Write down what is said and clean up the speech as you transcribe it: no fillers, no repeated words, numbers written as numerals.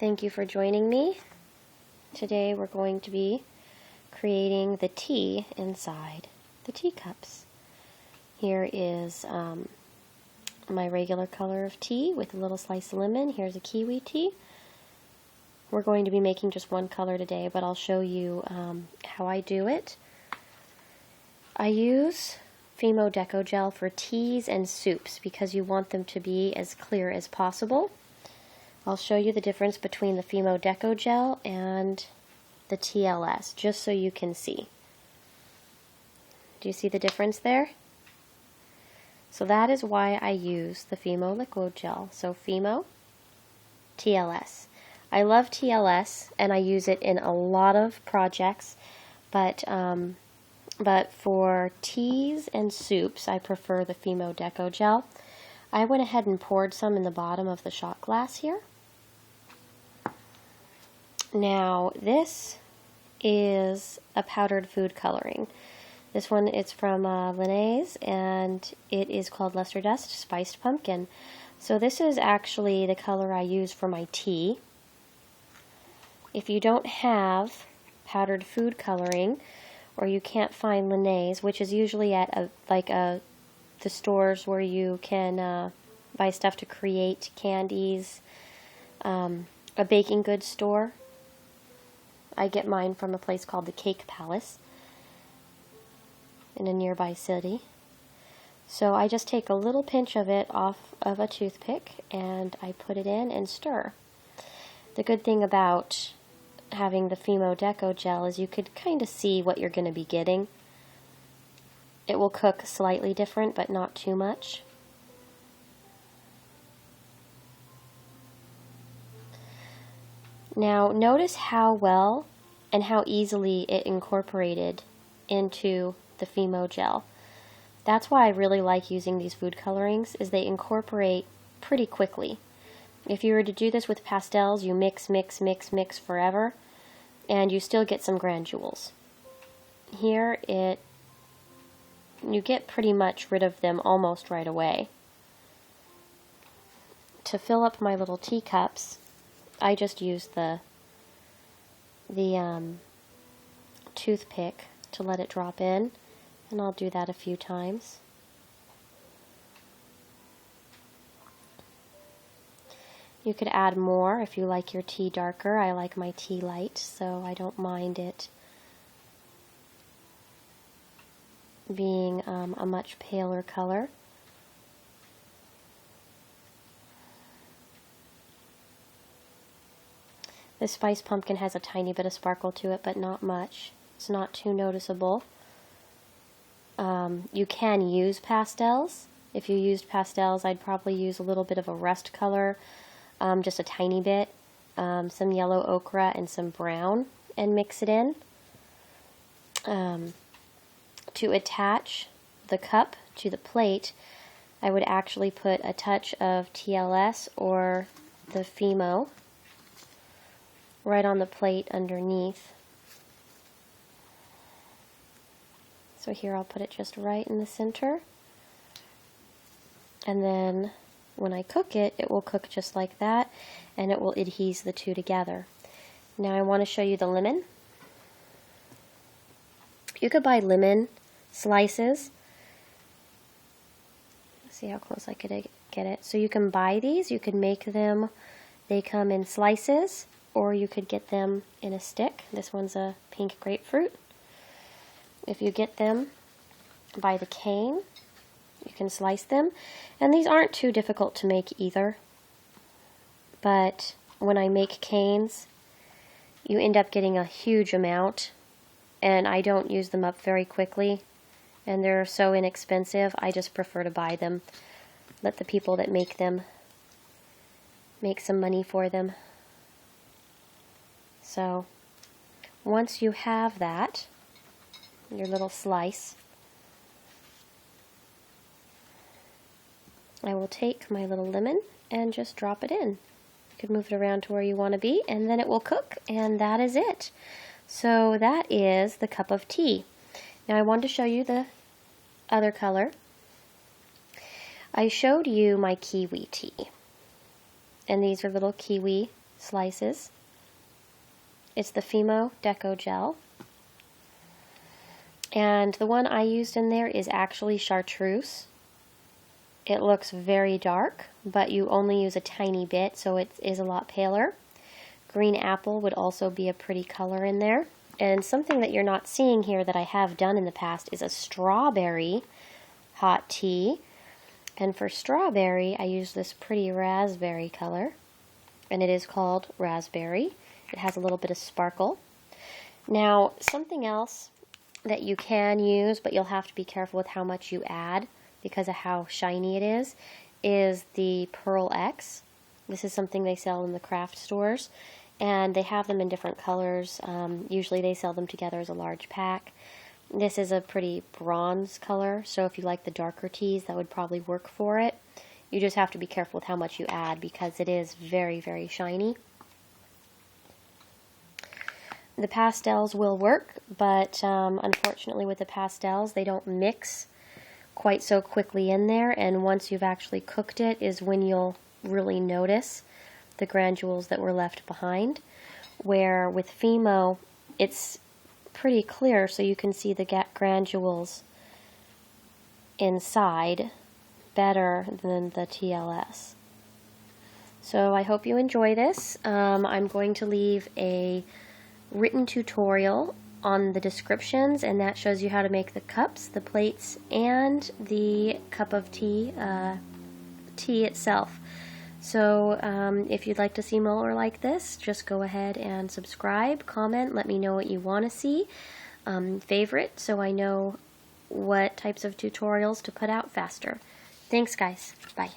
Thank you for joining me. Today we're going to be creating the tea inside the teacups. Here is my regular color of tea with a little slice of lemon. Here's a Kiwi Tea. We're going to be making just one color today, but I'll show you how I do it. I use Fimo Deco Gel for teas and soups because you want them to be as clear as possible. I'll show you the difference between the Fimo Deco Gel and the TLS, just so you can see. Do you see the difference there? So that is why I use the Fimo Liquid Gel. So Fimo, TLS. I love TLS and I use it in a lot of projects, but for teas and soups I prefer the Fimo Deco Gel. I went ahead and poured some in the bottom of the shot glass here. Now this is a powdered food coloring. This one is from Linnaeus and it is called Luster Dust Spiced Pumpkin. So this is actually the color I use for my tea. If you don't have powdered food coloring or you can't find Linnaeus, which is usually at the stores where you can buy stuff to create candies, a baking goods store. I get mine from a place called the Cake Palace in a nearby city. So I just take a little pinch of it off of a toothpick and I put it in and stir. The good thing about having the Fimo Deco Gel is you could kind of see what you're going to be getting. It will cook slightly different, but not too much. Now notice how well and how easily it incorporated into the Fimo Gel. That's why I really like using these food colorings, is they incorporate pretty quickly. If you were to do this with pastels, you mix, mix, mix, mix forever, and you still get some granules. Here you get pretty much rid of them almost right away. To fill up my little teacups, I just use the toothpick to let it drop in, and I'll do that a few times. You could add more if you like your tea darker. I like my tea light, so I don't mind it being a much paler color. This spiced pumpkin has a tiny bit of sparkle to it, but not much. It's not too noticeable. You can use pastels. If you used pastels, I'd probably use a little bit of a rust color, just a tiny bit, some yellow ochre and some brown, and mix it in. To attach the cup to the plate, I would actually put a touch of TLS or the Fimo right on the plate underneath. So here I'll put it just right in the center. And then when I cook it, it will cook just like that, and it will adhese the two together. Now I want to show you the lemon. You could buy lemon slices. Let's see how close I could get it. So you can buy these, you can make them, they come in slices, or you could get them in a stick. This one's a pink grapefruit. If you get them by the cane, you can slice them. And these aren't too difficult to make either. But when I make canes, you end up getting a huge amount, and I don't use them up very quickly. And they're so inexpensive, I just prefer to buy them. Let the people that make them make some money for them. So once you have that, your little slice, I will take my little lemon and just drop it in. You could move it around to where you want to be, and then it will cook, and that is it. So that is the cup of tea. Now I wanted to show you the other color. I showed you my Kiwi Tea, and these are little kiwi slices. It's the Fimo Deco Gel. And the one I used in there is actually chartreuse. It looks very dark, but you only use a tiny bit, so it is a lot paler. Green apple would also be a pretty color in there. And something that you're not seeing here that I have done in the past is a strawberry hot tea. And for strawberry, I use this pretty raspberry color, and it is called raspberry. It has a little bit of sparkle. Now, something else that you can use, but you'll have to be careful with how much you add because of how shiny it is the Pearl X. This is something they sell in the craft stores, and they have them in different colors. Usually they sell them together as a large pack. This is a pretty bronze color, so if you like the darker teas, that would probably work for it. You just have to be careful with how much you add because it is very, very shiny. The pastels will work, but unfortunately with the pastels, they don't mix quite so quickly in there, and once you've actually cooked it is when you'll really notice the granules that were left behind. Where with Fimo, it's pretty clear, so you can see the granules inside better than the TLS. So I hope you enjoy this. I'm going to leave a written tutorial on the descriptions, and that shows you how to make the cups, the plates, and the cup of tea, tea itself. So if you'd like to see more like this, just go ahead and subscribe, comment, let me know what you want to see, favorite, so I know what types of tutorials to put out faster. Thanks, guys. Bye.